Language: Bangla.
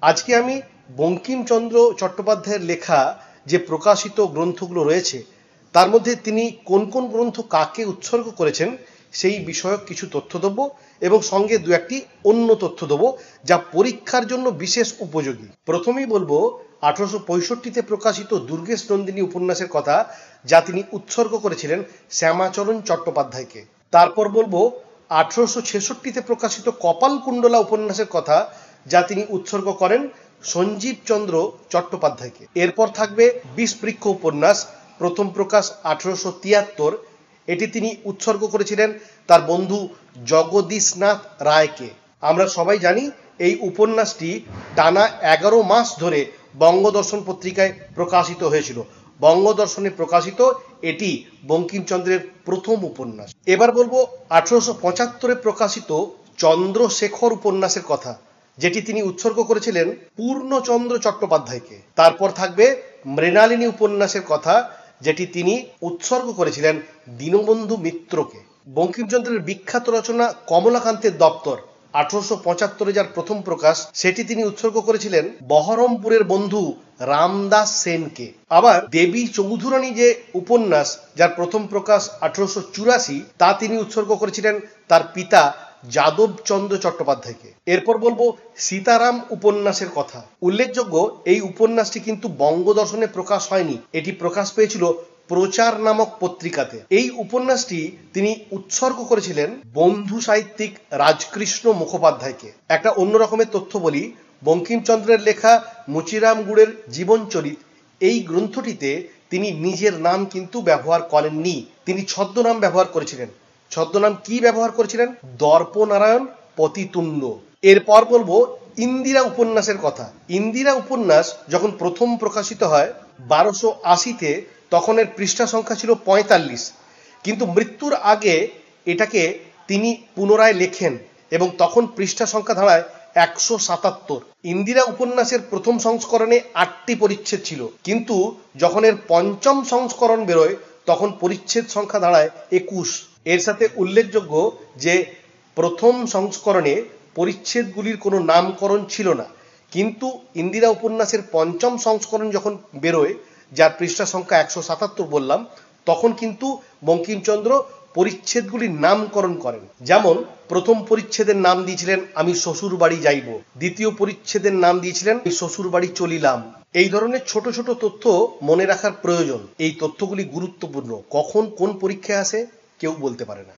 আজকে আমি বঙ্কিমচন্দ্র চট্টোপাধ্যায়ের লেখা যে প্রকাশিত গ্রন্থগুলো রয়েছে তার মধ্যে তিনি কোন কোন গ্রন্থ কাকে উৎসর্গ করেছেন সেই বিষয়ক কিছু তথ্য দেবো এবং সঙ্গে দু একটি অন্য তথ্য দেবো যা পরীক্ষার জন্য বিশেষ উপযোগী। প্রথমেই বলবো 1865-তে প্রকাশিত দুর্গেশ নন্দিনী উপন্যাসের কথা, যা তিনি উৎসর্গ করেছিলেন শ্যামাচরণ চট্টোপাধ্যায়কে। তারপর বলবো 1866-তে প্রকাশিত কপালকুণ্ডলা উপন্যাসের কথা, যা তিনি উৎসর্গ করেন সঞ্জীব চন্দ্র চট্টোপাধ্যায়কে। এরপর থাকবে বিষবৃক্ষ উপন্যাস, প্রথম প্রকাশ 1873। এটি তিনি উৎসর্গ করেছিলেন তার বন্ধু জগদীশনাথ রায়কে। আমরা সবাই জানি এই উপন্যাসটি টানা 11 মাস ধরে বঙ্গদর্শন পত্রিকায় প্রকাশিত হয়েছিল। বঙ্গদর্শনে প্রকাশিত এটি বঙ্কিমচন্দ্রের প্রথম উপন্যাস। এবার বলবো 1875-এ প্রকাশিত চন্দ্রশেখর উপন্যাসের কথা, যেটি তিনি উৎসর্গ করেছিলেন পূর্ণচন্দ্র চট্টোপাধ্যায়কে। তারপর থাকবে মৃণালিনী উপন্যাসের কথা, যেটি তিনি উৎসর্গ করেছিলেন দীনবন্ধু মিত্রকে। বঙ্কিমচন্দ্রের বিখ্যাত রচনা কমলাকান্তের দপ্তর 1875-এ যার প্রথম প্রকাশ, সেটি তিনি উৎসর্গ করেছিলেন বহরমপুরের বন্ধু রামদাস সেনকে। আবার দেবী চৌধুরানী যে উপন্যাস, যার প্রথম প্রকাশ 1884, তা তিনি উৎসর্গ করেছিলেন তার পিতা যাদবচন্দ্র চট্টোপাধ্যায়কে। এরপর বলবো সীতারাম উপন্যাসের কথা। উল্লেখযোগ্য, এই উপন্যাসটি কিন্তু বঙ্গদর্শনে প্রকাশ হয়নি, এটি প্রকাশ পেয়েছিল প্রচার নামক পত্রিকাতে। এই উপন্যাসটি তিনি উৎসর্গ করেছিলেন বন্ধু সাহিত্যিক রাজকৃষ্ণ মুখোপাধ্যায়কে। একটা অন্য রকমের তথ্য বলি, বঙ্কিমচন্দ্রের লেখা মুচিরাম গুড়ের জীবনচরিত, এই গ্রন্থটিতে তিনি নিজের নাম কিন্তু ব্যবহার করেননি, তিনি ছদ্মনাম ব্যবহার করেছিলেন। ছদ্মনাম কি ব্যবহার করেছিলেন? দর্পনারায়ণ পতিতুণ্ড। এরপর বলবো ইন্দিরা উপন্যাসের কথা। ইন্দিরা উপন্যাস যখন প্রথম প্রকাশিত হয় 1280-তে, তখন এর পৃষ্ঠা সংখ্যা ছিল 45, কিন্তু মৃত্যুর আগে এটাকে তিনি পুনরায় লেখেন এবং তখন পৃষ্ঠা সংখ্যা দাঁড়ায় 177। ইন্দিরা উপন্যাসের প্রথম সংস্করণে 8টি পরিচ্ছেদ ছিল, কিন্তু যখন এর পঞ্চম সংস্করণ বেরোয় তখন পরিচ্ছেদ সংখ্যা দাঁড়ায় 21। এর সাথে উল্লেখযোগ্য যে প্রথম সংস্করণে পরিচ্ছেদগুলির কোনো নামকরণ ছিল না, কিন্তু ইন্দিরা উপন্যাসের পঞ্চম সংস্করণ যখন বেরোয়, যার পৃষ্ঠা সংখ্যা 177 বললাম, তখন কিন্তু বঙ্কিমচন্দ্র পরিচ্ছেদগুলির নামকরণ করেন। যেমন প্রথম পরিচ্ছেদের নাম দিয়েছিলেন আমি শ্বশুর বাড়ি যাইব, দ্বিতীয় পরিচ্ছেদের নাম দিয়েছিলেন আমি শ্বশুর বাড়ি চলিলাম। এই ধরনের ছোট ছোট তথ্য মনে রাখার প্রয়োজন। এই তথ্যগুলি গুরুত্বপূর্ণ, কখন কোন পরীক্ষায় আসে কেউ বলতে পারে না।